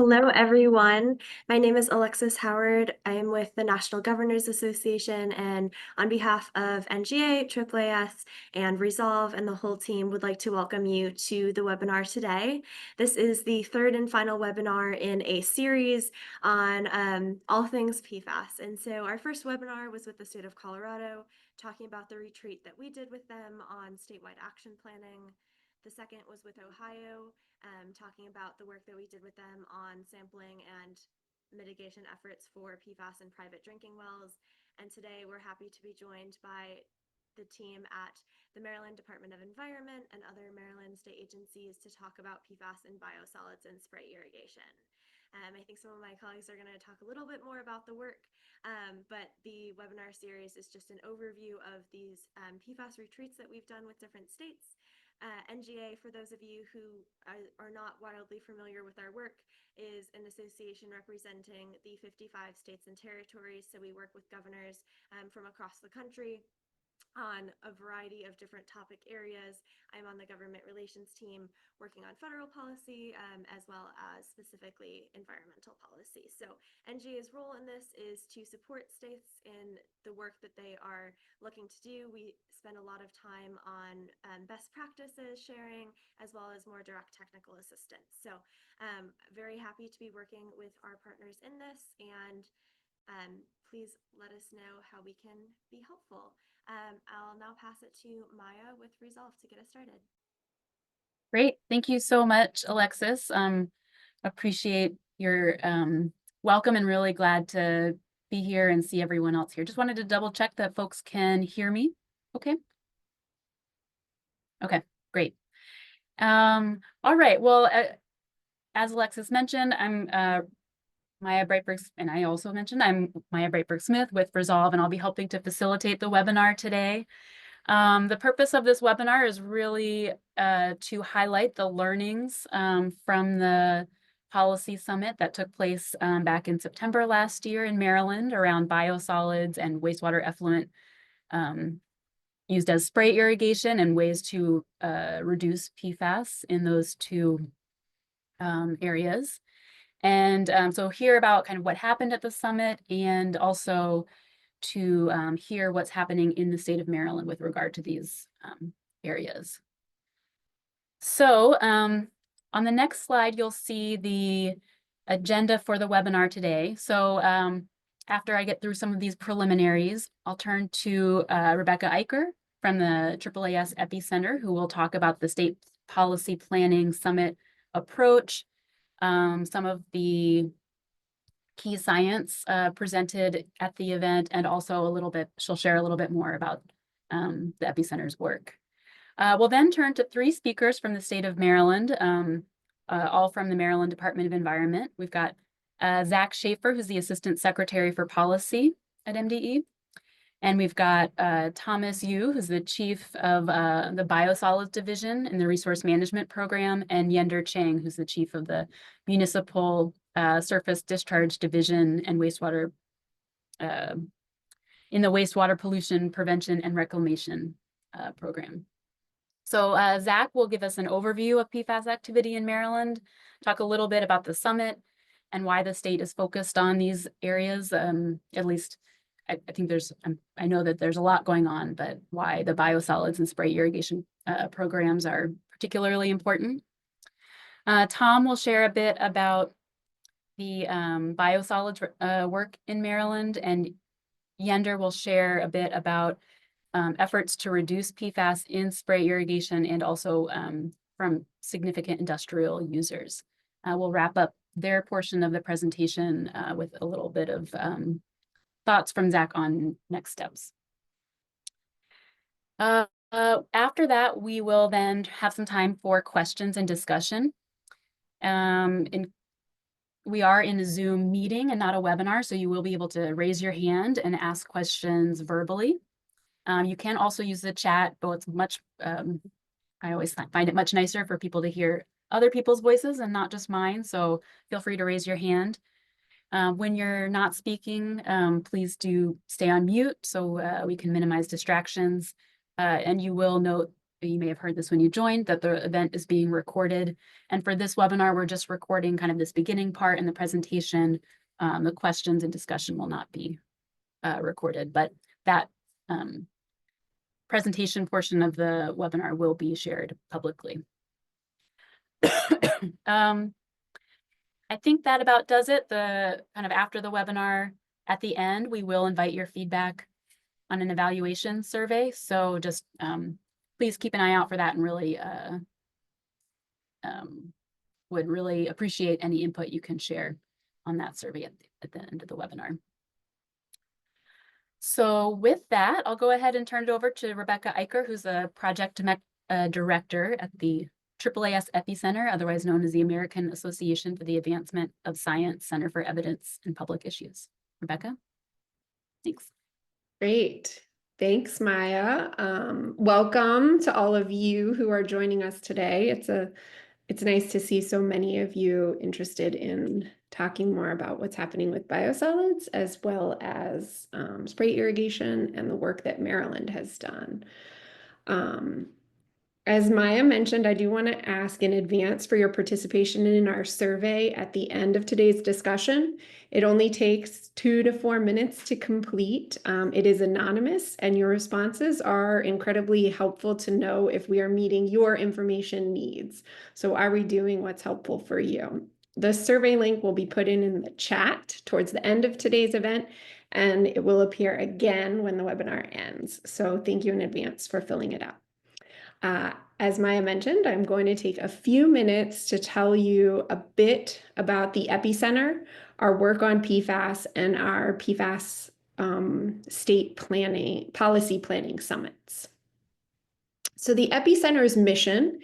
Hello, everyone. My name is Alexis Howard. I am with the National Governors Association, and on behalf of NGA, AAAS, and Resolve, and the whole team, would like to welcome you to the webinar today. This is the third and final webinar in a series on all things PFAS. And so our first webinar was with the state of Colorado, talking about the retreat that we did with them on statewide action planning. The second was with Ohio, talking about the work that we did with them on sampling and mitigation efforts for PFAS in private drinking wells. And today we're happy to be joined by the team at the Maryland Department of Environment and other Maryland state agencies to talk about PFAS in biosolids and spray irrigation. I think some of my colleagues are going to talk a little bit more about the work, but the webinar series is just an overview of these PFAS retreats that we've done with different states. NGA, for those of you who are not wildly familiar with our work, is an association representing the 55 states and territories. So we work with governors from across the country on a variety of different topic areas. I'm on the government relations team working on federal policy as well as specifically environmental policy. So NGA's role in this is to support states in the work that they are looking to do. We spend a lot of time on best practices sharing as well as more direct technical assistance. So very happy to be working with our partners in this, and please let us know how we can be helpful. I'll now pass it to Maya with Resolve to get us started. Great. Thank you so much, Alexis. Appreciate your welcome and really glad to be here and see everyone else here. Just wanted to double check that folks can hear me. Okay. Okay, great. All right. Well, as Alexis mentioned, I'm Maya Breitberg, and I also mentioned I'm Maya Breitberg-Smith with Resolve, and I'll be helping to facilitate the webinar today. The purpose of this webinar is really to highlight the learnings from the policy summit that took place back in September last year in Maryland around biosolids and wastewater effluent used as spray irrigation and ways to reduce PFAS in those two areas. And so hear about kind of what happened at the summit, and also to hear what's happening in the state of Maryland with regard to these areas. So on the next slide, you'll see the agenda for the webinar today. So after I get through some of these preliminaries, I'll turn to Rebecca Eicher from the AAAS EPI Center, who will talk about the state policy planning summit approach, some of the key science presented at the event, and also a little bit, she'll share a little bit more about the Epicenter's work. We'll then turn to three speakers from the state of Maryland, all from the Maryland Department of Environment. We've got Zach Schaefer, who's the Assistant Secretary for Policy at MDE. And we've got Thomas Yu, who's the Chief of the Biosolids Division in the Resource Management Program, and Yender Chang, who's the Chief of the Municipal Surface Discharge Division and Wastewater in the Wastewater Pollution Prevention and Reclamation Program. So Zach will give us an overview of PFAS activity in Maryland, talk a little bit about the summit and why the state is focused on these areas. At least I think I know that there's a lot going on, but why the biosolids and spray irrigation programs are particularly important. Tom will share a bit about the biosolids work in Maryland, and Yender will share a bit about efforts to reduce PFAS in spray irrigation and also from significant industrial users. We'll wrap up their portion of the presentation with a little bit of thoughts from Zach on next steps. After that, we will then have some time for questions and discussion. We are in a Zoom meeting and not a webinar, so you will be able to raise your hand and ask questions verbally. You can also use the chat, but it's much, I always find it much nicer for people to hear other people's voices and not just mine, so feel free to raise your hand. When you're not speaking, please do stay on mute so we can minimize distractions. And you will note you may have heard this when you joined, that the event is being recorded. And for this webinar, we're just recording kind of this beginning part in the presentation. The questions and discussion will not be recorded, but that presentation portion of the webinar will be shared publicly. I think that about does it. The kind of after the webinar, at the end, we will invite your feedback on an evaluation survey. So just please keep an eye out for that, and really would really appreciate any input you can share on that survey at the end of the webinar. So with that, I'll go ahead and turn it over to Rebecca Eicher, who's a project director at the AAAS EPI Center, otherwise known as the American Association for the Advancement of Science Center for Evidence and Public Issues. Rebecca, thanks. Great. Thanks, Maya. Welcome to all of you who are joining us today. It's nice to see so many of you interested in talking more about what's happening with biosolids, as well as spray irrigation and the work that Maryland has done. As Maya mentioned, I do want to ask in advance for your participation in our survey at the end of today's discussion. It only takes 2 to 4 minutes to complete. It is anonymous, and your responses are incredibly helpful to know if we are meeting your information needs. So are we doing what's helpful for you? The survey link will be put in the chat towards the end of today's event, and it will appear again when the webinar ends. So thank you in advance for filling it out. As Maya mentioned, I'm going to take a few minutes to tell you a bit about the EPI Center, our work on PFAS, and our PFAS state planning, policy planning summits. So the EPI Center's mission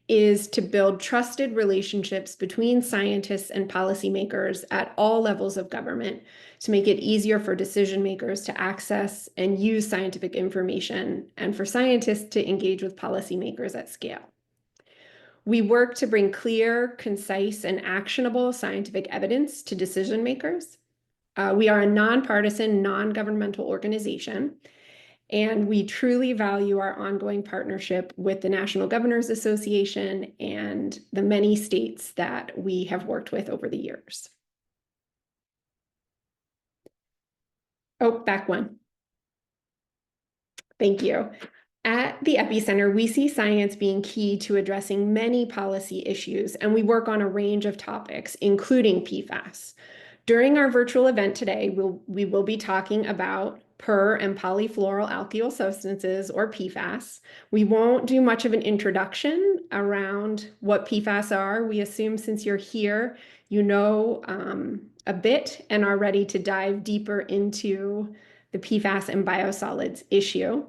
is to build trusted relationships between scientists and policymakers at all levels of government to make it easier for decision makers to access and use scientific information, and for scientists to engage with policymakers at scale. We work to bring clear, concise, and actionable scientific evidence to decision makers. We are a nonpartisan, non-governmental organization, and we truly value our ongoing partnership with the National Governors Association and the many states that we have worked with over the years. Oh, back one. Thank you. At the EPI Center, we see science being key to addressing many policy issues, and we work on a range of topics, including PFAS. During our virtual event today, we will be talking about per and polyfluoroalkyl substances, or PFAS. We won't do much of an introduction around what PFAS are. We assume since you're here, you know a bit and are ready to dive deeper into the PFAS and biosolids issue.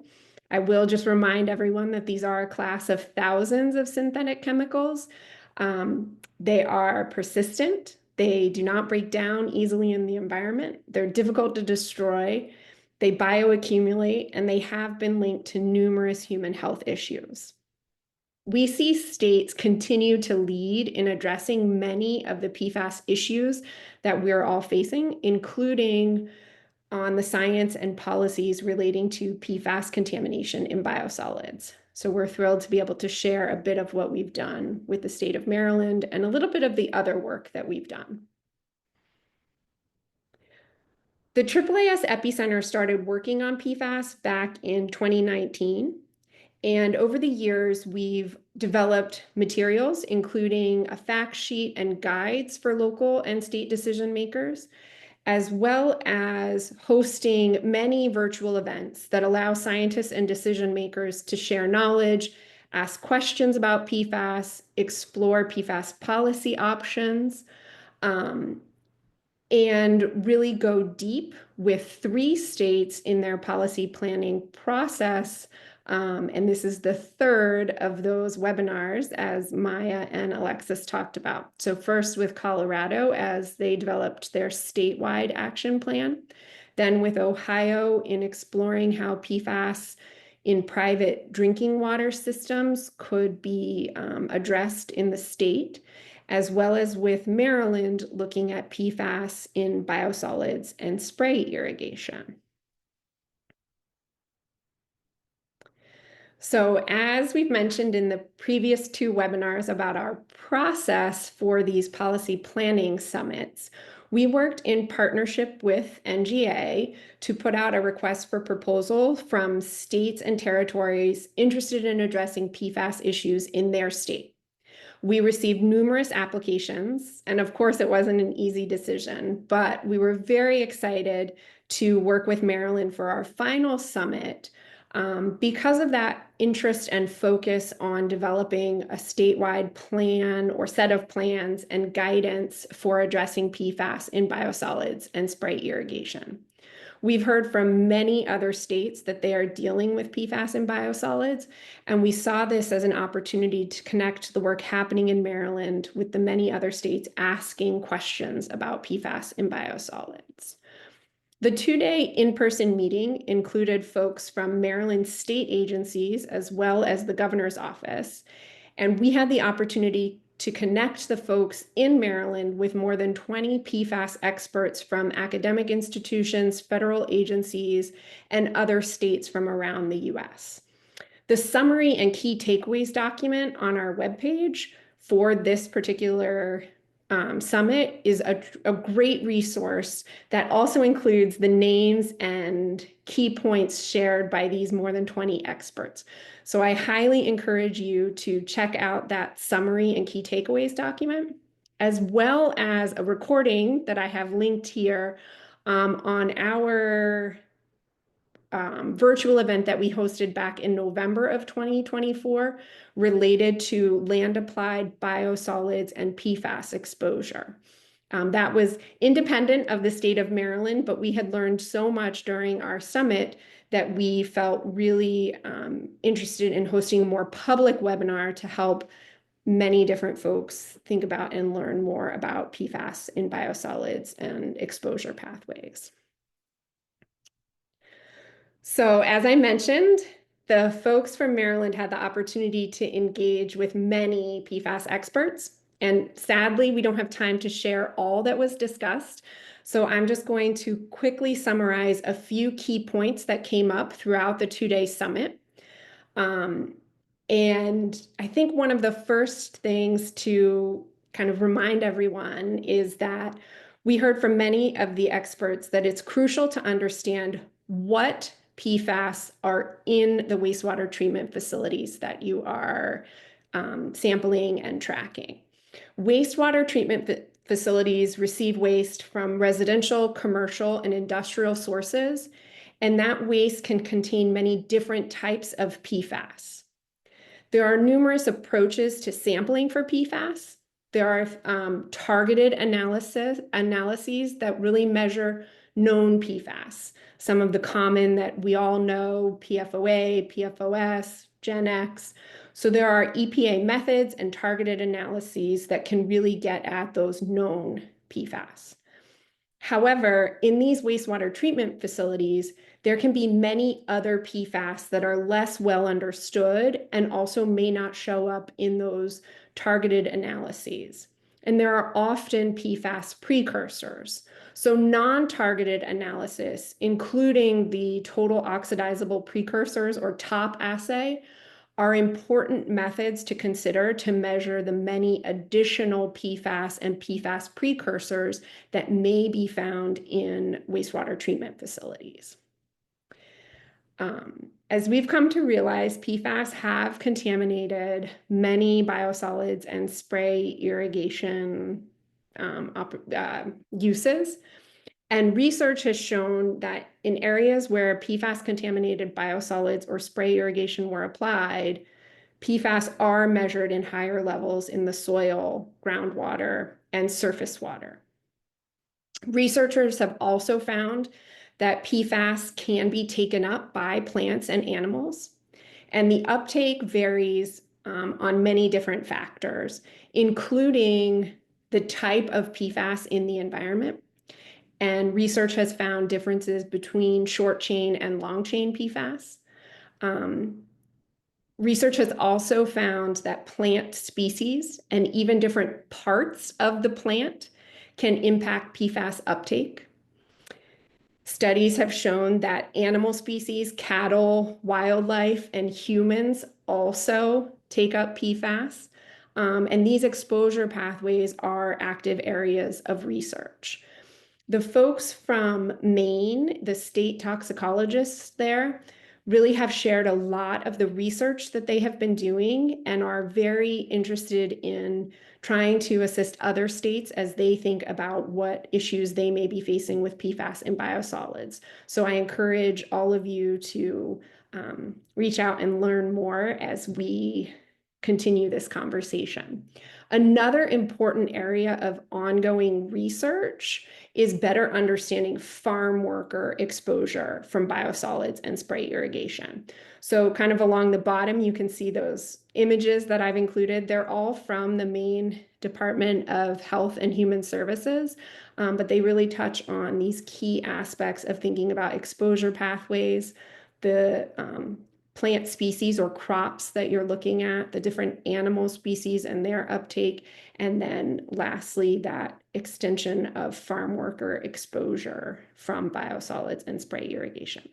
I will just remind everyone that these are a class of thousands of synthetic chemicals. They are persistent. They do not break down easily in the environment. They're difficult to destroy. They bioaccumulate, and they have been linked to numerous human health issues. We see states continue to lead in addressing many of the PFAS issues that we're all facing, including on the science and policies relating to PFAS contamination in biosolids. So we're thrilled to be able to share a bit of what we've done with the state of Maryland and a little bit of the other work that we've done. The AAAS EPI Center started working on PFAS back in 2019. And over the years, we've developed materials, including a fact sheet and guides for local and state decision makers, as well as hosting many virtual events that allow scientists and decision makers to share knowledge, ask questions about PFAS, explore PFAS policy options, and really go deep with 3 states in their policy planning process. And this is the 3rd of those webinars, as Maya and Alexis talked about. So first with Colorado, as they developed their statewide action plan, then with Ohio in exploring how PFAS in private drinking water systems could be addressed in the state, as well as with Maryland looking at PFAS in biosolids and spray irrigation. So as we've mentioned in the previous two webinars about our process for these policy planning summits, we worked in partnership with NGA to put out a request for proposal from states and territories interested in addressing PFAS issues in their state. We received numerous applications, and of course, it wasn't an easy decision, but we were very excited to work with Maryland for our final summit because of that interest and focus on developing a statewide plan or set of plans and guidance for addressing PFAS in biosolids and spray irrigation. We've heard from many other states that they are dealing with PFAS and biosolids, and we saw this as an opportunity to connect the work happening in Maryland with the many other states asking questions about PFAS and biosolids. The two-day in-person meeting included folks from Maryland state agencies as well as the governor's office, and we had the opportunity to connect the folks in Maryland with more than 20 PFAS experts from academic institutions, federal agencies, and other states from around the US. The summary and key takeaways document on our webpage for this particular summit is a great resource that also includes the names and key points shared by these more than 20 experts. So I highly encourage you to check out that summary and key takeaways document, as well as a recording that I have linked here on our virtual event that we hosted back in November of 2024 related to land applied biosolids and PFAS exposure. That was independent of the state of Maryland, but we had learned so much during our summit that we felt really interested in hosting a more public webinar to help many different folks think about and learn more about PFAS in biosolids and exposure pathways. So as I mentioned, the folks from Maryland had the opportunity to engage with many PFAS experts. And sadly, we don't have time to share all that was discussed. So I'm just going to quickly summarize a few key points that came up throughout the two-day summit. And I think one of the first things to kind of remind everyone is that we heard from many of the experts that it's crucial to understand what PFAS are in the wastewater treatment facilities that you are sampling and tracking. Wastewater treatment facilities receive waste from residential, commercial, and industrial sources, and that waste can contain many different types of PFAS. There are numerous approaches to sampling for PFAS. There are targeted analyses that really measure known PFAS. Some of the common that we all know, PFOA, PFOS, Gen X. So there are EPA methods and targeted analyses that can really get at those known PFAS. However, in these wastewater treatment facilities, there can be many other PFAS that are less well understood and also may not show up in those targeted analyses. And there are often PFAS precursors. So non-targeted analysis, including the total oxidizable precursors or TOP assay, are important methods to consider to measure the many additional PFAS and PFAS precursors that may be found in wastewater treatment facilities. As we've come to realize, PFAS have contaminated many biosolids and spray irrigation uses. And research has shown that in areas where PFAS contaminated biosolids or spray irrigation were applied, PFAS are measured in higher levels in the soil, groundwater, and surface water. Researchers have also found that PFAS can be taken up by plants and animals, and the uptake varies on many different factors, including the type of PFAS in the environment. And research has found differences between short chain and long chain PFAS. Research has also found that plant species and even different parts of the plant can impact PFAS uptake. Studies have shown that animal species, cattle, wildlife, and humans also take up PFAS. And these exposure pathways are active areas of research. The folks from Maine, the state toxicologists there, really have shared a lot of the research that they have been doing and are very interested in trying to assist other states as they think about what issues they may be facing with PFAS and biosolids. So I encourage all of you to reach out and learn more as we continue this conversation. Another important area of ongoing research is better understanding farm worker exposure from biosolids and spray irrigation. So kind of along the bottom, you can see those images that I've included. They're all from the Maine Department of Health and Human Services, but they really touch on these key aspects of thinking about exposure pathways, the plant species or crops that you're looking at, the different animal species and their uptake, and then lastly, that extension of farm worker exposure from biosolids and spray irrigation.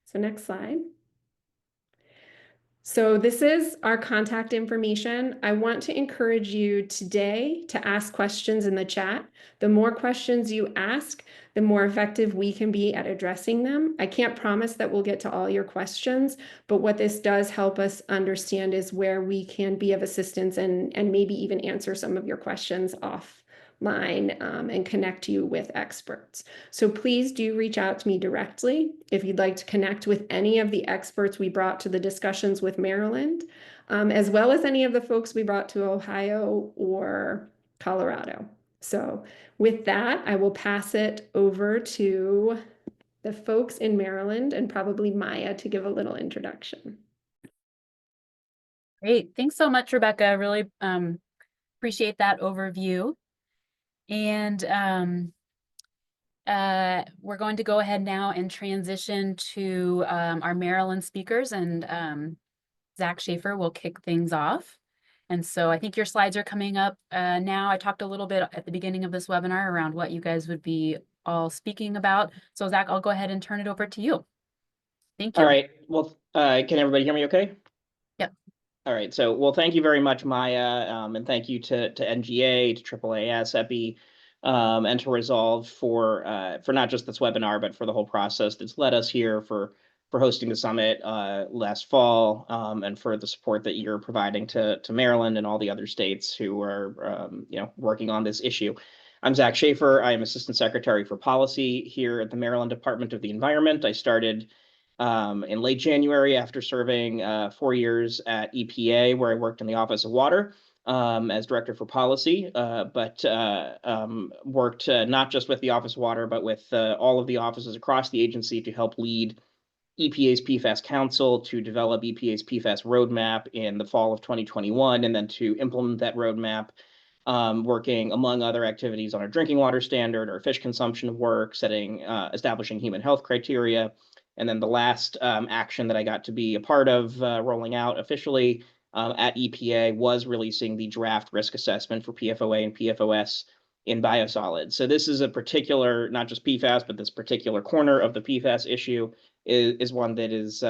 So next slide. So this is our contact information. I want to encourage you today to ask questions in the chat. The more questions you ask, the more effective we can be at addressing them. I can't promise that we'll get to all your questions, but what this does help us understand is where we can be of assistance and maybe even answer some of your questions offline and connect you with experts. So please do reach out to me directly if you'd like to connect with any of the experts we brought to the discussions with Maryland, as well as any of the folks we brought to Ohio or Colorado. So with that, I will pass it over to the folks in Maryland and probably Maya to give a little introduction. Great. Thanks so much, Rebecca. Really appreciate that overview. And we're going to go ahead now and transition to our Maryland speakers, and Zach Schaefer will kick things off. And so I think your slides are coming up now. I talked a little bit at the beginning of this webinar around what you guys would be all speaking about. So Zach, I'll go ahead and turn it over to you. Thank you. All right. Well, can everybody hear me okay? Yep. All right. So, well, thank you very much, Maya, and thank you to NGA, to AAAS, EPI, and to Resolve for not just this webinar, but for the whole process that's led us here, for hosting the summit last fall, and for the support that you're providing to Maryland and all the other states who are working on this issue. I'm Zach Schaefer. I am Assistant Secretary for Policy here at the Maryland Department of the Environment. I started in late January after serving 4 years at EPA, where I worked in the Office of Water as Director for Policy, but worked not just with the Office of Water, but with all of the offices across the agency to help lead EPA's PFAS Council, to develop EPA's PFAS roadmap in the fall of 2021, and then to implement that roadmap, working among other activities on our drinking water standard, our fish consumption work, establishing human health criteria. And then the last action that I got to be a part of rolling out officially at EPA was releasing the draft risk assessment for PFOA and PFOS in biosolids. So this is a particular, not just PFAS, but this particular corner of the PFAS issue is one that is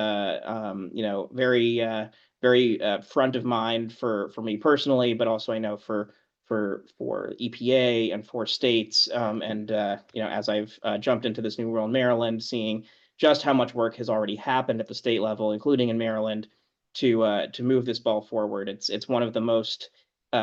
very front of mind for me personally, but also I know for EPA and for states, as I've jumped into this new role in Maryland, seeing just how much work has already happened at the state level, including in Maryland, to move this ball forward. It's one of the most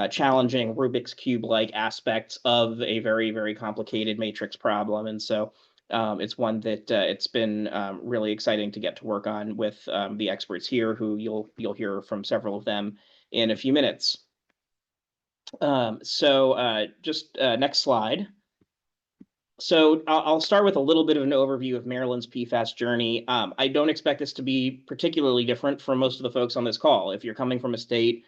challenging Rubik's Cube-like aspects of a very, very complicated matrix problem, and so it's one that it's been really exciting to get to work on with the experts here, who you'll hear from several of them in a few minutes. Just next slide. So I'll start with a little bit of an overview of Maryland's PFAS journey. I don't expect this to be particularly different from most of the folks on this call. If you're coming from a state,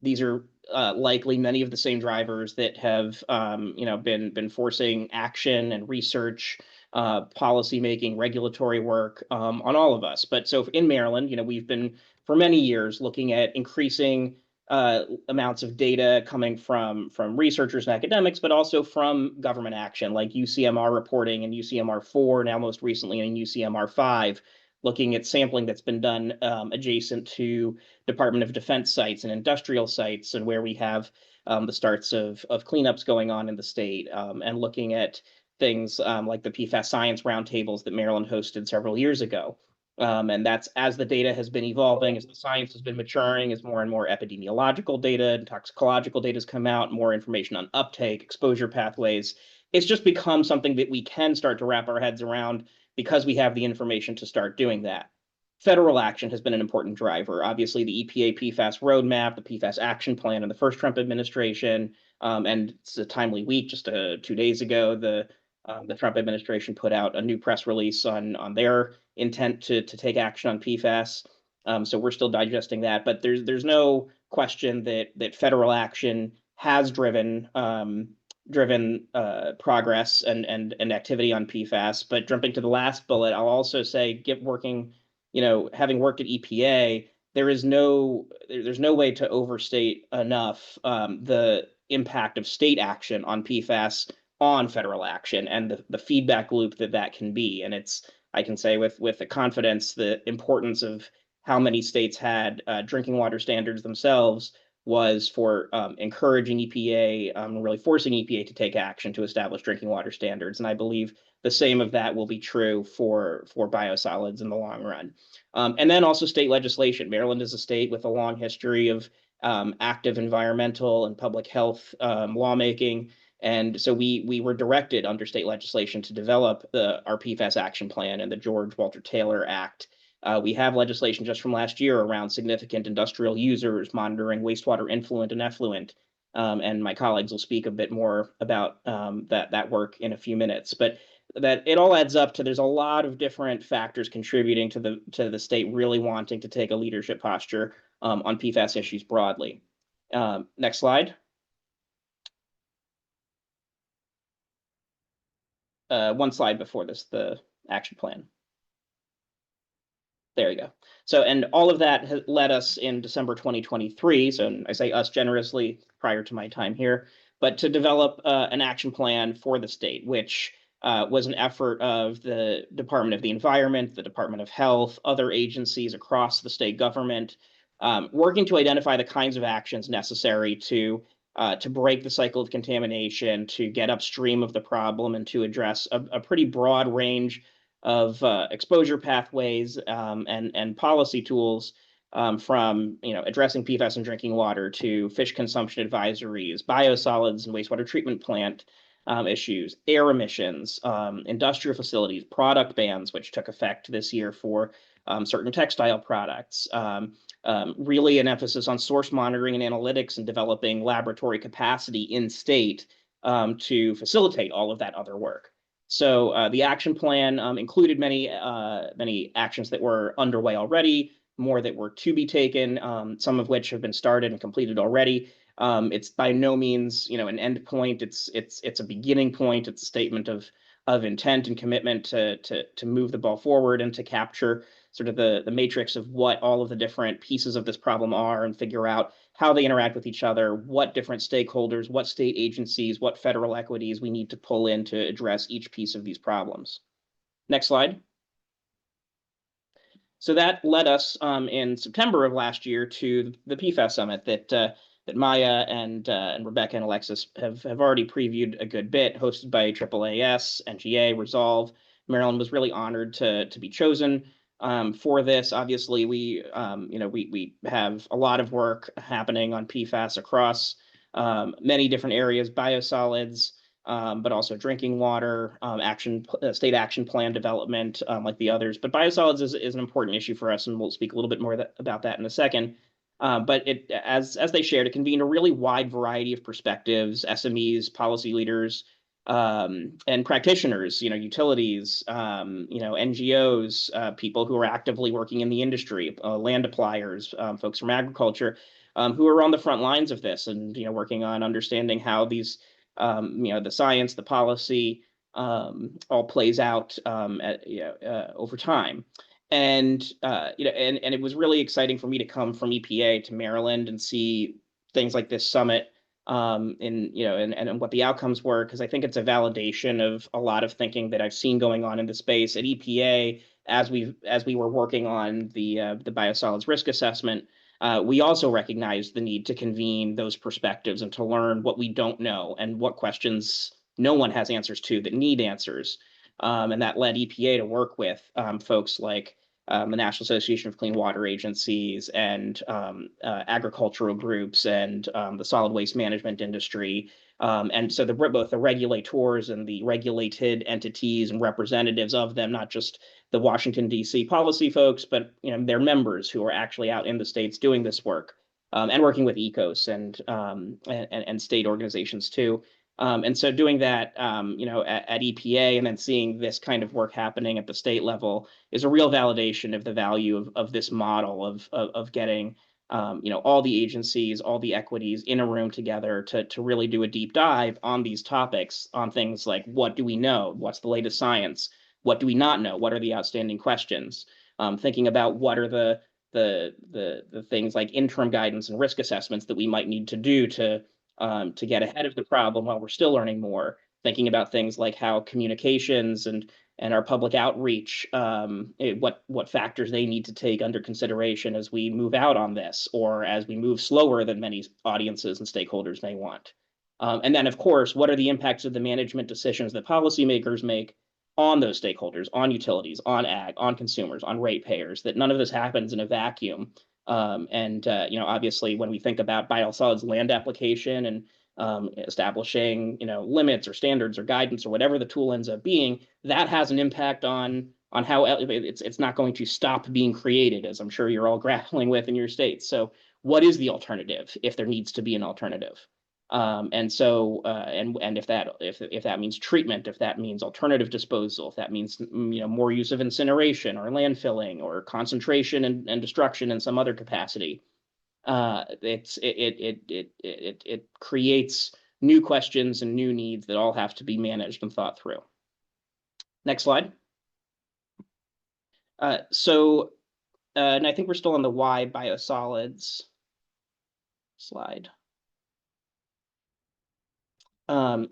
these are likely many of the same drivers that have been forcing action and research, policy making, regulatory work on all of us. But so in Maryland, we've been for many years looking at increasing amounts of data coming from researchers and academics, but also from government action, like UCMR reporting and UCMR4, now most recently in UCMR5, looking at sampling that's been done adjacent to Department of Defense sites and industrial sites, and where we have the starts of cleanups going on in the state, and looking at things like the PFAS science roundtables that Maryland hosted several years ago. And that's as the data has been evolving, as the science has been maturing, as more and more epidemiological data and toxicological data has come out, more information on uptake, exposure pathways. It's just become something that we can start to wrap our heads around because we have the information to start doing that. Federal action has been an important driver. Obviously, the EPA PFAS roadmap, the PFAS action plan in the first Trump administration, and it's a timely week, just 2 days ago, the Trump administration put out a new press release on their intent to take action on PFAS. So we're still digesting that, but there's no question that federal action has driven progress and activity on PFAS. But jumping to the last bullet, I'll also say, having worked at EPA, there's no way to overstate enough the impact of state action on PFAS on federal action and the feedback loop that can be. And I can say with the confidence, the importance of how many states had drinking water standards themselves was for encouraging EPA, really forcing EPA to take action to establish drinking water standards. And I believe the same of that will be true for biosolids in the long run. And then also state legislation. Maryland is a state with a long history of active environmental and public health lawmaking. And so we were directed under state legislation to develop our PFAS action plan and the George Walter Taylor Act. We have legislation just from last year around significant industrial users monitoring wastewater influent and effluent. And my colleagues will speak a bit more about that work in a few minutes. But that it all adds up to, there's a lot of different factors contributing to the state really wanting to take a leadership posture on PFAS issues broadly. Next slide. One slide before this, the action plan. There you go. So, and all of that has led us in December 2023, so I say us generously prior to my time here, but to develop an action plan for the state, which was an effort of the Department of the Environment, the Department of Health, other agencies across the state government, working to identify the kinds of actions necessary to break the cycle of contamination, to get upstream of the problem, and to address a pretty broad range of exposure pathways and policy tools, from addressing PFAS in drinking water to fish consumption advisories, biosolids and wastewater treatment plant issues, air emissions, industrial facilities, product bans, which took effect this year for certain textile products. Really an emphasis on source monitoring and analytics and developing laboratory capacity in state to facilitate all of that other work. So the action plan included many actions that were underway already, more that were to be taken, some of which have been started and completed already. It's by no means an end point. It's a beginning point. It's a statement of intent and commitment to move the ball forward and to capture sort of the matrix of what all of the different pieces of this problem are, and figure out how they interact with each other, what different stakeholders, what state agencies, what federal equities we need to pull in to address each piece of these problems. Next slide. So that led us in September of last year to the PFAS summit that Maya and Rebecca and Alexis have already previewed a good bit, hosted by AAAS, NGA, Resolve. Maryland was really honored to be chosen for this. Obviously, we have a lot of work happening on PFAS across many different areas, biosolids, but also drinking water, state action plan development, like the others. But biosolids is an important issue for us, and we'll speak a little bit more about that in a second. But as they shared, it convened a really wide variety of perspectives, SMEs, policy leaders, and practitioners, utilities, NGOs, people who are actively working in the industry, land appliers, folks from agriculture, who are on the front lines of this, and working on understanding how these, the science, the policy, all plays out over time. And and it was really exciting for me to come from EPA to Maryland and see things like this summit, and what the outcomes were, because I think it's a validation of a lot of thinking that I've seen going on in the space at EPA as we were working on the biosolids risk assessment. We also recognize the need to convene those perspectives and to learn what we don't know and what questions no one has answers to that need answers. And that led EPA to work with folks like the National Association of Clean Water Agencies and agricultural groups and the solid waste management industry. And so both the regulators and the regulated entities and representatives of them, not just the Washington, D.C. policy folks, but their members who are actually out in the states doing this work, and working with ECOS and state organizations too. And so doing that, at EPA and then seeing this kind of work happening at the state level is a real validation of the value of this model of getting, all the agencies, all the equities in a room together to really do a deep dive on these topics, on things like what do we know, what's the latest science, what do we not know, what are the outstanding questions, thinking about what are the things like interim guidance and risk assessments that we might need to do to get ahead of the problem while we're still learning more, thinking about things like how communications and our public outreach, what factors they need to take under consideration as we move out on this, or as we move slower than many audiences and stakeholders may want. And then, of course, what are the impacts of the management decisions that policymakers make on those stakeholders, on utilities, on ag, on consumers, on ratepayers, that none of this happens in a vacuum. Obviously, when we think about biosolids land application and establishing, limits or standards or guidance or whatever the tool ends up being, that has an impact on how it's not going to stop being created, as I'm sure you're all grappling with in your states. So what is the alternative if there needs to be an alternative? And if that means treatment, if that means alternative disposal, if that means more use of incineration or landfilling or concentration and destruction in some other capacity, it creates new questions and new needs that all have to be managed and thought through. Next slide. And I think we're still on the why biosolids slide.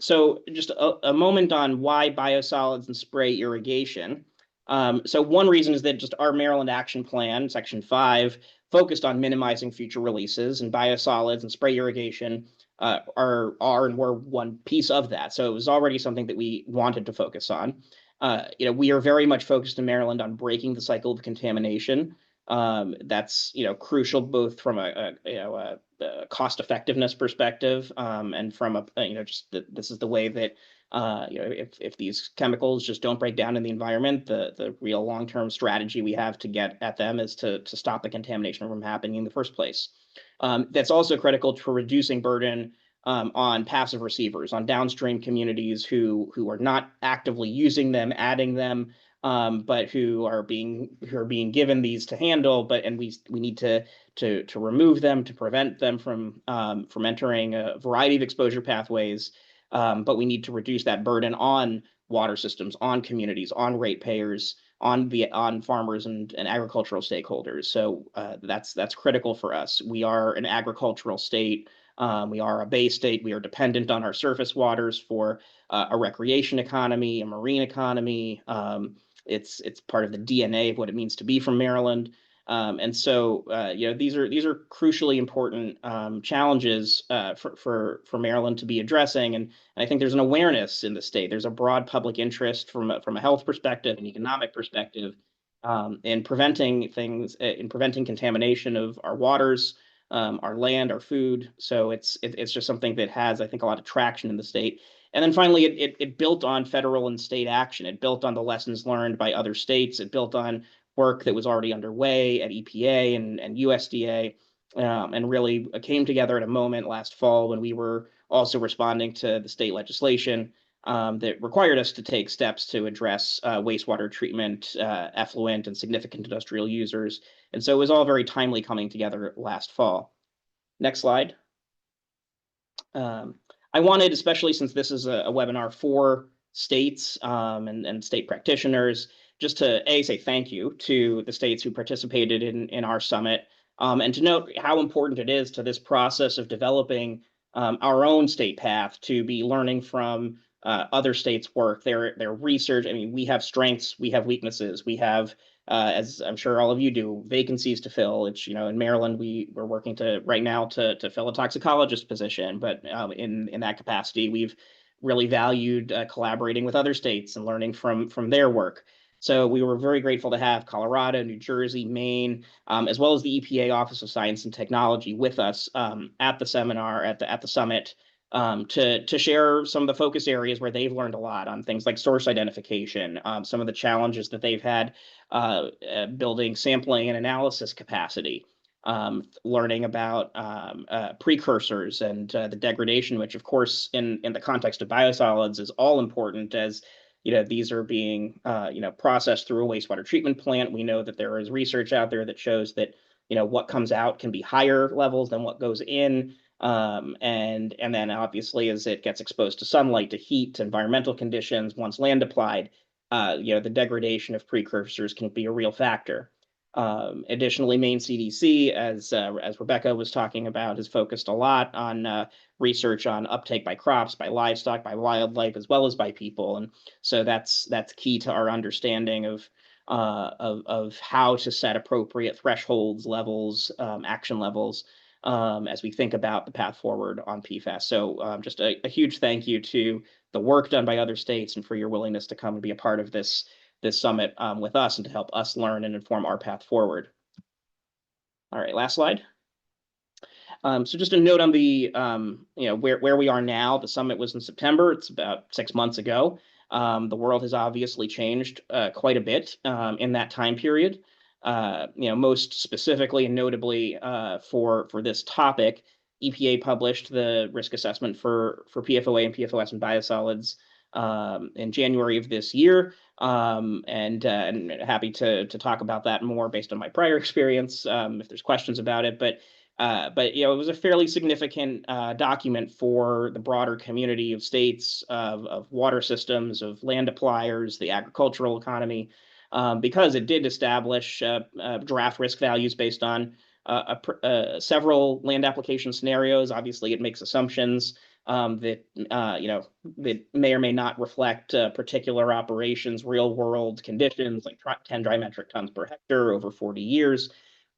So just a moment on why biosolids and spray irrigation. So one reason is that just our Maryland Action Plan, Section 5, focused on minimizing future releases, and biosolids and spray irrigation are and were one piece of that. So it was already something that we wanted to focus on. We are very much focused in Maryland on breaking the cycle of contamination. That's crucial both from a cost effectiveness perspective, and from this is the way that if these chemicals just don't break down in the environment, the real long-term strategy we have to get at them is to stop the contamination from happening in the first place. That's also critical to reducing burden on passive receivers, on downstream communities who are not actively using them, adding them, but who are being given these to handle, and we need to remove them, to prevent them from entering a variety of exposure pathways. But we need to reduce that burden on water systems, on communities, on ratepayers, on farmers and agricultural stakeholders. So that's critical for us. We are an agricultural state. We are a bay state. We are dependent on our surface waters for a recreation economy, a marine economy. It's part of the DNA of what it means to be from Maryland. And so these are crucially important challenges for Maryland to be addressing. And I think there's an awareness in the state. There's a broad public interest from a health perspective, an economic perspective, in preventing contamination of our waters, our land, our food. So it's just something that has, I think, a lot of traction in the state. And then finally, it built on federal and state action. It built on the lessons learned by other states. It built on work that was already underway at EPA and USDA, and really came together at a moment last fall when we were also responding to the state legislation that required us to take steps to address wastewater treatment, effluent, and significant industrial users. And so it was all very timely coming together last fall. Next slide. I wanted, especially since this is a webinar for states and state practitioners, just to say thank you to the states who participated in our summit. and to note how important it is to this process of developing our own state path to be learning from other states' work, their research. I mean, we have strengths, we have weaknesses, we have, as I'm sure all of you do, vacancies to fill. It's, in Maryland, we're working right now to fill a toxicologist position, but in that capacity, we've really valued collaborating with other states and learning from their work. So we were very grateful to have Colorado, New Jersey, Maine, as well as the EPA Office of Science and Technology with us at the seminar, at the summit, to share some of the focus areas where they've learned a lot on things like source identification, some of the challenges that they've had building sampling and analysis capacity, learning about precursors and the degradation, which of course in the context of biosolids is all important, as these are being processed through a wastewater treatment plant. We know that there is research out there that shows that what comes out can be higher levels than what goes in. And then obviously as it gets exposed to sunlight, to heat, environmental conditions, once land applied, the degradation of precursors can be a real factor. Additionally, Maine CDC, as Rebecca was talking about, has focused a lot on research on uptake by crops, by livestock, by wildlife, as well as by people, and so that's key to our understanding of how to set appropriate thresholds, levels, action levels, as we think about the path forward on PFAS. So just a huge thank you to the work done by other states and for your willingness to come and be a part of this summit with us and to help us learn and inform our path forward. All right, last slide. So just a note on the, where we are now. The summit was in September. It's about 6 months ago. The world has obviously changed quite a bit in that time period. Most specifically and notably for this topic, EPA published the risk assessment for PFOA and PFOS and biosolids in January of this year, and happy to talk about that more based on my prior experience if there's questions about it. But it was a fairly significant document for the broader community of states, of water systems, of land appliers, the agricultural economy, because it did establish draft risk values based on several land application scenarios. Obviously, it makes assumptions that that may or may not reflect particular operations, real world conditions, like 10 dry metric tons per hectare over 40 years.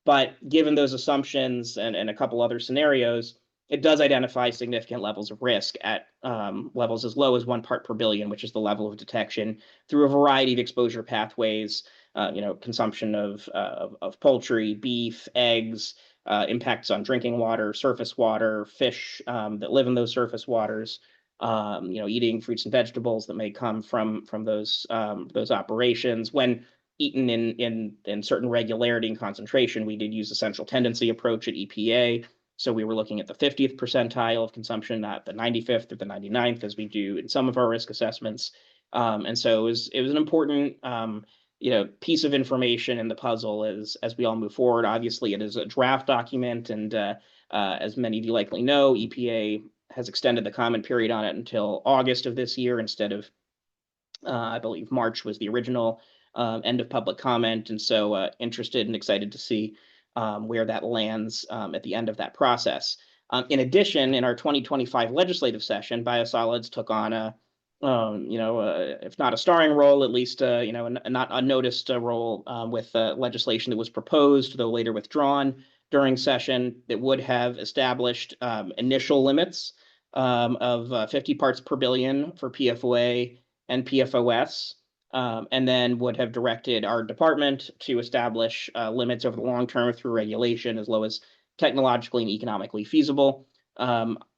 But given those assumptions and a couple other scenarios, it does identify significant levels of risk at levels as low as 1 part per billion, which is the level of detection through a variety of exposure pathways, consumption of poultry, beef, eggs, impacts on drinking water, surface water, fish that live in those surface waters, eating fruits and vegetables that may come from those operations. When eaten in certain regularity and concentration, we did use the central tendency approach at EPA. So we were looking at the 50th percentile of consumption, not the 95th or the 99th, as we do in some of our risk assessments. And so it was an important piece of information in the puzzle as we all move forward. Obviously, it is a draft document, and as many of you likely know, EPA has extended the comment period on it until August of this year instead of, I believe, March was the original end of public comment. And so interested and excited to see where that lands at the end of that process. In addition, in our 2025 legislative session, Biosolids took on if not a starring role, at least a not unnoticed role with legislation that was proposed, though later withdrawn during session, that would have established initial limits of 50 parts per billion for PFOA and PFOS, and then would have directed our department to establish limits over the long term through regulation as low as technologically and economically feasible.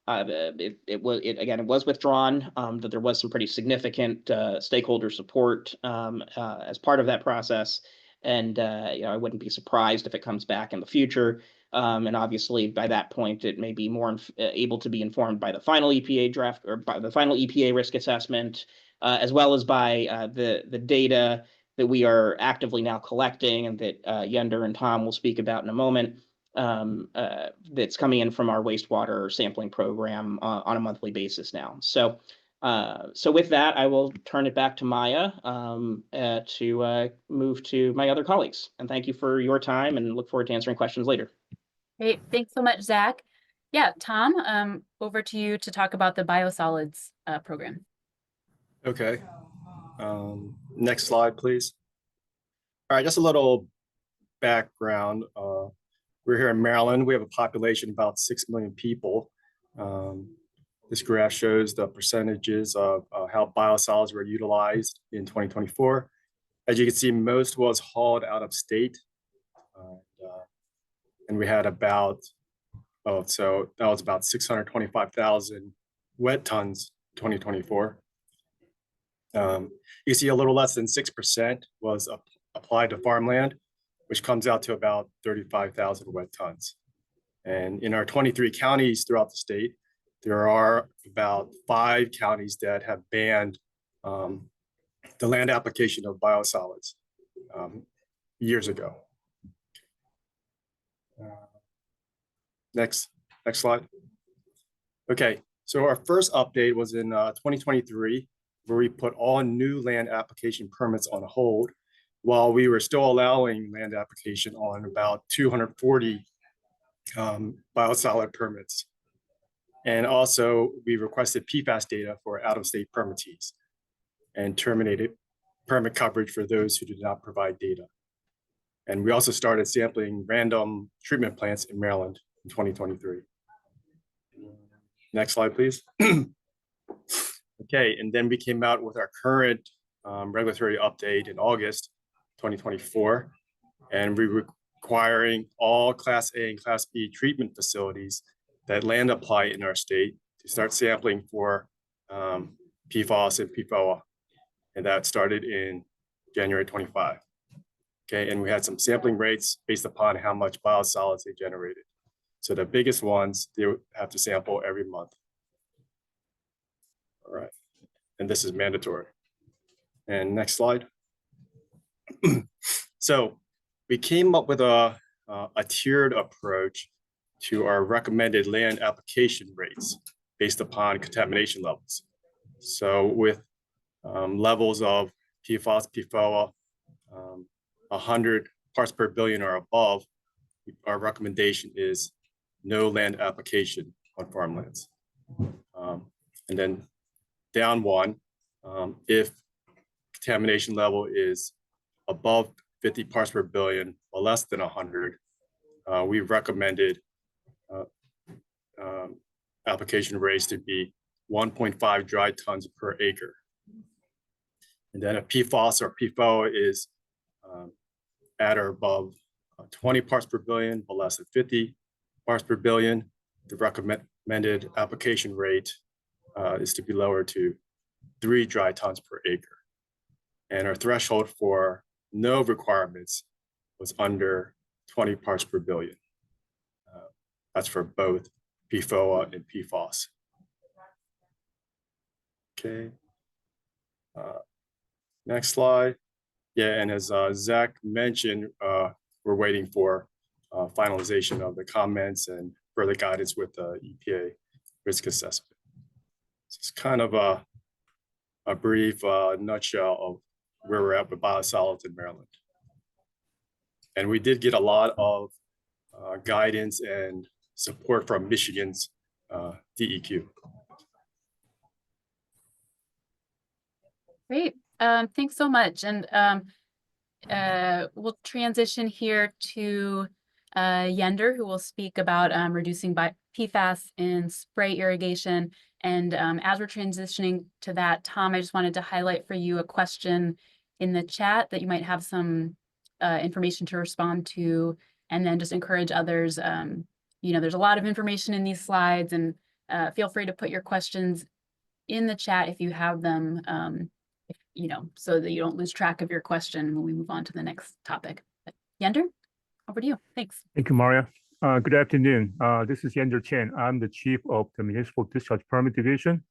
It was withdrawn, that there was some pretty significant stakeholder support as part of that process. And I wouldn't be surprised if it comes back in the future. And obviously, by that point, it may be more able to be informed by the final EPA draft or by the final EPA risk assessment, as well as by the data that we are actively now collecting and that Yender and Tom will speak about in a moment, that's coming in from our wastewater sampling program on a monthly basis now. So So with that, I will turn it back to Maya to move to my other colleagues. And thank you for your time and look forward to answering questions later. Great, thanks so much, Zach. Yeah, Tom, over to you to talk about the Biosolids program. Okay. Next slide, please. All right, just a little background. We're here in Maryland. We have a population of about 6 million people. This graph shows the percentages of how biosolids were utilized in 2024. As you can see, most was hauled out of state. And we had about, so that was about 625,000 wet tons 2024. You see a little less than 6% was applied to farmland, which comes out to about 35,000 wet tons. And in our 23 counties throughout the state, there are about 5 counties that have banned the land application of biosolids years ago. Next slide. Okay, so our first update was in 2023, where we put all new land application permits on hold while we were still allowing land application on about 240 biosolid permits. And also we requested PFAS data for out-of-state permittees and terminated permit coverage for those who did not provide data. And we also started sampling random treatment plants in Maryland in 2023. Next slide, please. Okay, and then we came out with our current regulatory update in August 2024, and we're requiring all Class A and Class B treatment facilities that land apply in our state to start sampling for PFAS and PFOA, and that started in January 25. Okay, and we had some sampling rates based upon how much biosolids they generated. So the biggest ones, they have to sample every month. All right, and this is mandatory. And next slide. So we came up with a tiered approach to our recommended land application rates based upon contamination levels. So with levels of PFAS, PFOA, 100 parts per billion or above, our recommendation is no land application on farmlands. And then down one, if contamination level is above 50 parts per billion or less than 100, we recommended application rates to be 1.5 dry tons per acre. And then if PFAS or PFOA is at or above 20 parts per billion but less than 50 parts per billion, the recommended application rate is to be lowered to 3 dry tons per acre. And our threshold for no requirements was under 20 parts per billion. That's for both PFOA and PFAS. Okay. Next slide. Yeah, and as Zach mentioned, we're waiting for finalization of the comments and further guidance with the EPA risk assessment. So it's kind of a brief nutshell of where we're at with biosolids in Maryland. And we did get a lot of guidance and support from Michigan's DEQ. Great, thanks so much. And we'll transition here to Yender, who will speak about reducing PFAS in spray irrigation. And as we're transitioning to that, Tom, I just wanted to highlight for you a question in the chat that you might have some information to respond to, and then just encourage others. There's a lot of information in these slides, and feel free to put your questions in the chat if you have them, so that you don't lose track of your question when we move on to the next topic. But Yender, over to you. Thanks. Thank you, Maria. Good afternoon. This is Yender Chen. I'm the Chief of the Municipal Discharge Permit Division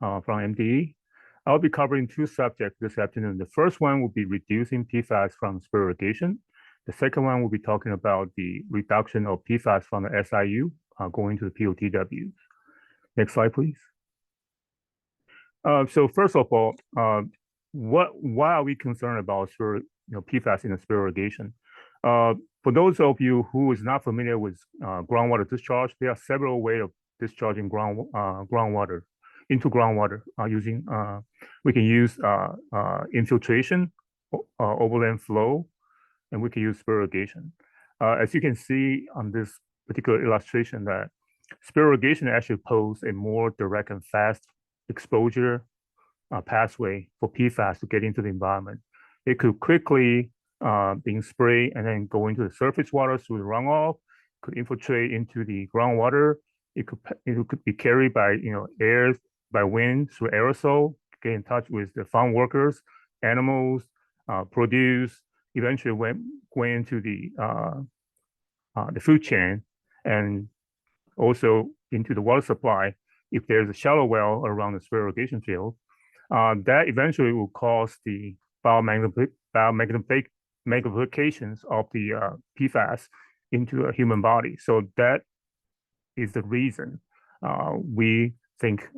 from MDE. I'll be covering 2 subjects this afternoon. The first one will be reducing PFAS from spray irrigation. The second one will be talking about the reduction of PFAS from the SIU going to the POTWs. Next slide, please. So first of all, why are we concerned about PFAS in spill irrigation? For those of you who is not familiar with groundwater discharge, there are several ways of discharging groundwater into groundwater using. We can use infiltration, overland flow, and we can use spill irrigation. As you can see on this particular illustration, that spill irrigation actually poses a more direct and fast exposure pathway for PFAS to get into the environment. It could quickly being sprayed and then go into the surface water through the runoff, could infiltrate into the groundwater. It could be carried by air, by wind through aerosol, get in touch with the farm workers, animals, produce, eventually went into the food chain and also into the water supply. If there's a shallow well around the spill irrigation field, that eventually will cause the biomagnifications of the PFAS into a human body. So that is the reason we think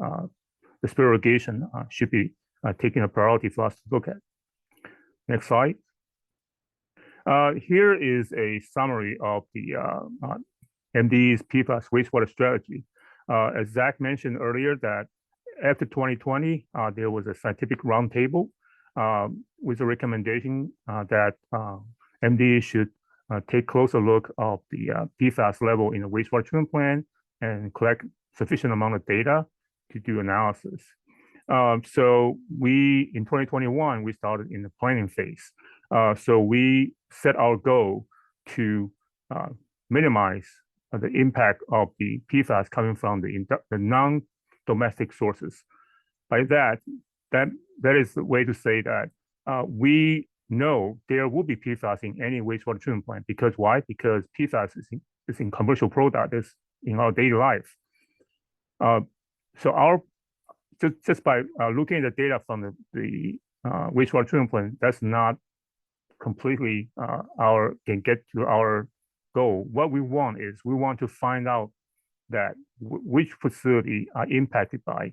the spill irrigation should be taking a priority for us to look at. Next slide. Here is a summary of the MDE's PFAS wastewater strategy. As Zach mentioned earlier, that after 2020, there was a scientific roundtable with a recommendation that MDE should take closer look of the PFAS level in the wastewater treatment plant and collect sufficient amount of data to do analysis. So we, in 2021, we started in the planning phase. So we set our goal to minimize the impact of the PFAS coming from the non-domestic sources. By that is the way to say that we know there will be PFAS in any wastewater treatment plant. Because why? Because PFAS is in commercial product, is in our daily life. So just by looking at the data from the wastewater treatment plant, that's not completely can get to our goal. What we want is we want to find out that which facility are impacted by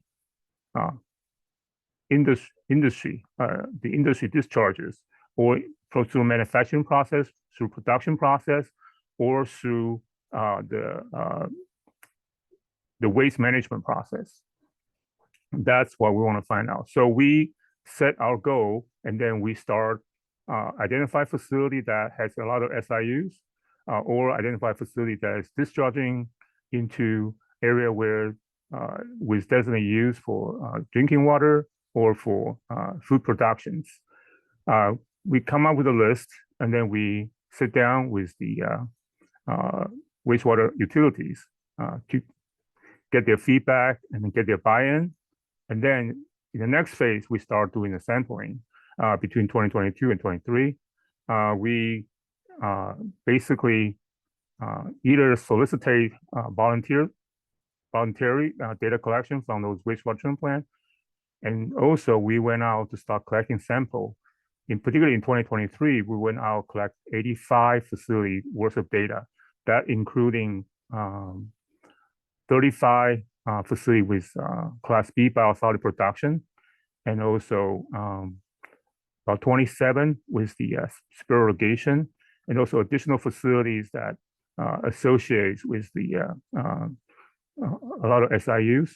industry, the industry discharges, or through manufacturing process, through production process, or through the waste management process. That's what we want to find out. So we set our goal, and then we start identify facility that has a lot of SIUs, or identify facility that is discharging into area where was designated used for drinking water or for food productions. We come up with a list, and then we sit down with the wastewater utilities to get their feedback and then get their buy-in. And then in the next phase, we start doing the sampling between 2022 and 23. We basically either solicitate voluntary data collection from those wastewater treatment plants, and also we went out to start collecting sample. Particularly in 2023, we went out collect 85 facility worth of data, that including 35 facility with Class B biosolid production, and also about 27 with the spill irrigation, and also additional facilities that associates with the a lot of SIUs.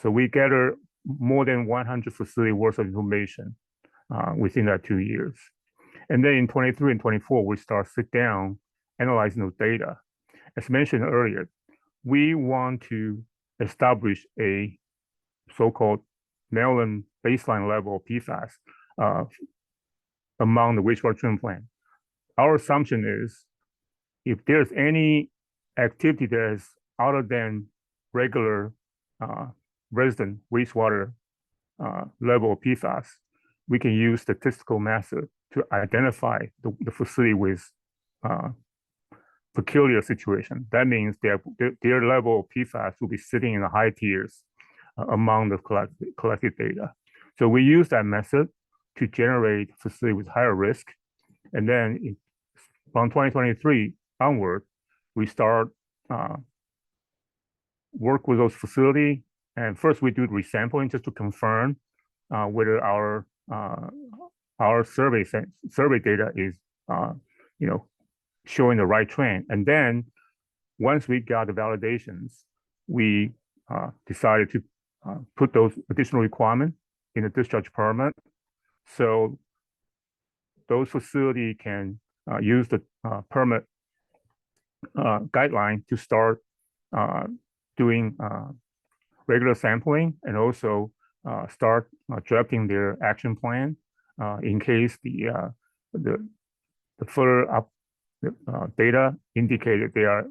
So we gather more than 100 facility worth of information within that 2 years. And then in 23 and 24, we start sit down, analyzing those data. As mentioned earlier, we want to establish a so-called Maryland baseline level of PFAS among the wastewater treatment plant. Our assumption is if there's any activity that is other than regular resident wastewater level of PFAS, we can use statistical method to identify the facility with peculiar situation. That means their level of PFAS will be sitting in the high tiers among the collected data. So we use that method to generate facility with higher risk. And then from 2023 onward, we start work with those facility And first we do resampling just to confirm whether our survey data is showing the right trend. And then once we got the validations, we decided to put those additional requirements in the discharge permit. So those facilities can use the permit guideline to start doing regular sampling and also start drafting their action plan in case the further up data indicated they are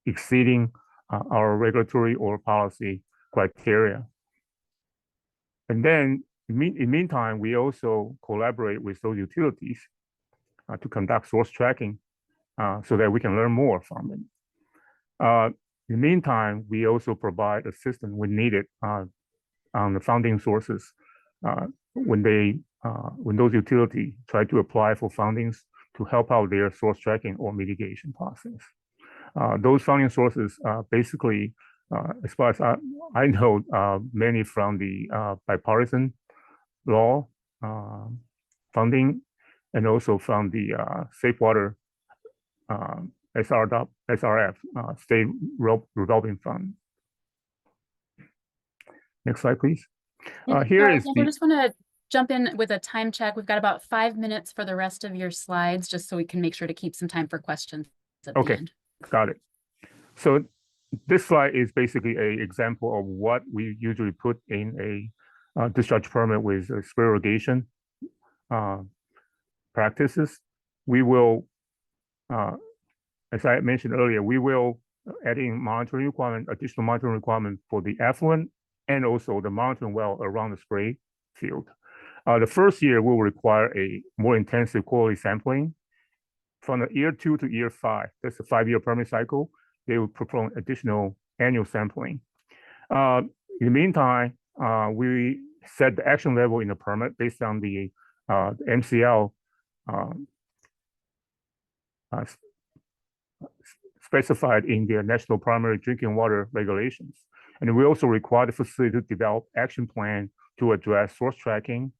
exceeding our regulatory or policy criteria. And then in the meantime, we also collaborate with those utilities to conduct source tracking so that we can learn more from them. In the meantime, we also provide assistance when needed on the funding sources when those utilities try to apply for fundings to help out their source tracking or mitigation process. Those funding sources basically, as far as I know, many from the bipartisan law funding and also from the Safe Water SRF, State Revolving Fund. Next slide, please. Here is I just want to jump in with a time check. We've got about 5 minutes for the rest of your slides, just so we can make sure to keep some time for questions at the end. Got it. So this slide is basically an example of what we usually put in a discharge permit with spray irrigation practices. We will, as I mentioned earlier, we will adding monitoring requirement, additional monitoring requirement for the effluent and also the monitoring well around the spray field. The first year will require a more intensive quality sampling. From the year 2 to year 5, that's a 5-year permit cycle, they will perform additional annual sampling. In the meantime, we set the action level in the permit based on the MCL specified in the National Primary Drinking Water Regulations. And we also require the facility to develop action plan to address source tracking,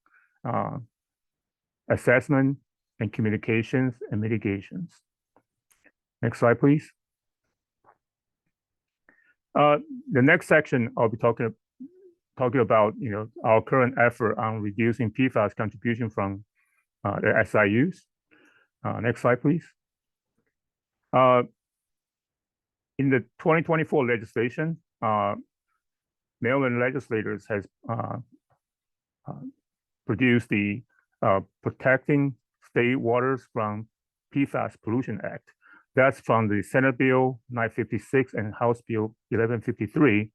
assessment, and communications and mitigations. Next slide, please. The next section I'll be talking about, our current effort on reducing PFAS contribution from the SIUs. Next slide, please. In the 2024 legislation, Maryland legislators has produced the Protecting State Waters from PFAS Pollution Act. That's from the Senate Bill 956 and House Bill 1153.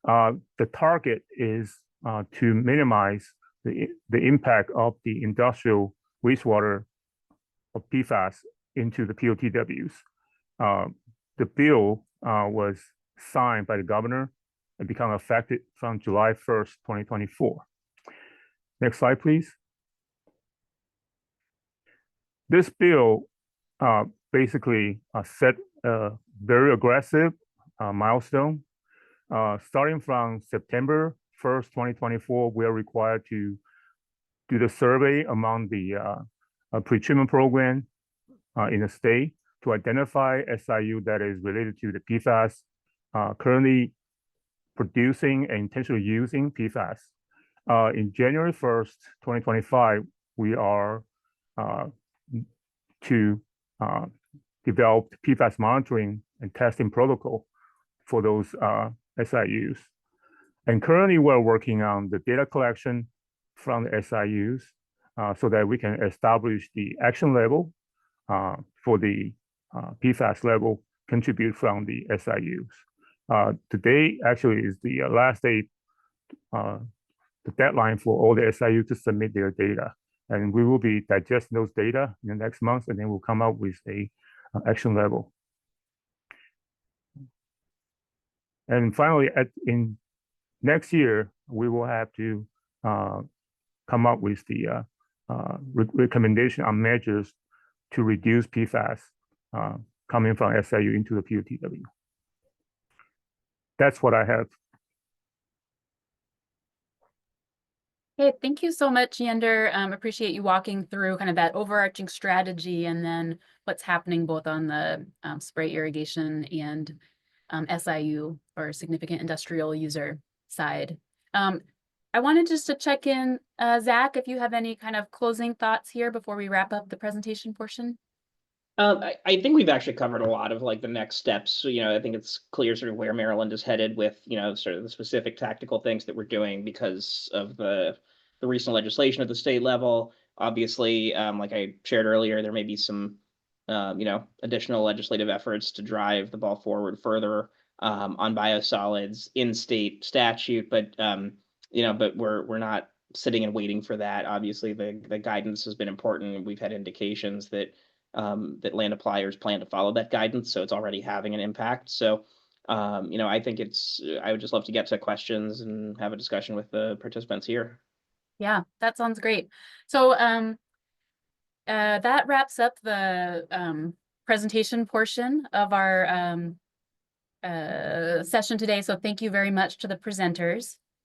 The target is to minimize the impact of the industrial wastewater of PFAS into the POTWs. The bill was signed by the governor and become effective from July 1st, 2024. Next slide, please. This bill basically set a very aggressive milestone. Starting from September 1st, 2024, we are required to do the survey among the pre-treatment program in the state to identify SIU that is related to the PFAS currently producing and intentionally using PFAS. In January 1st, 2025, we are to develop PFAS monitoring and testing protocol for those SIUs. And currently we're working on the data collection from the SIUs so that we can establish the action level for the PFAS level contribute from the SIUs. Today actually is the last day, the deadline for all the SIU to submit their data. And we will be digesting those data in the next month, and then we'll come up with a action level. And finally, in next year, we will have to come up with the recommendation on measures to reduce PFAS coming from SIU into the POTW. That's what I have Okay, thank you so much, Yander. Appreciate you walking through kind of that overarching strategy and then what's happening both on the spray irrigation and SIU or significant industrial user side. I wanted just to check in, Zach, if you have any kind of closing thoughts here before we wrap up the presentation portion. I think we've actually covered a lot of like the next steps. So, I think it's clear sort of where Maryland is headed with, sort of the specific tactical things that we're doing because of the recent legislation at the state level. Obviously, like I shared earlier, there may be some, additional legislative efforts to drive the ball forward further on biosolids in state statute. But, but we're not sitting and waiting for that. Obviously, the guidance has been important. We've had indications that that land appliers plan to follow that guidance, so it's already having an impact. So, I think I would just love to get to questions and have a discussion with the participants here. Yeah, that sounds great. So that wraps up the presentation portion of our session today. So thank you very much to the presenters.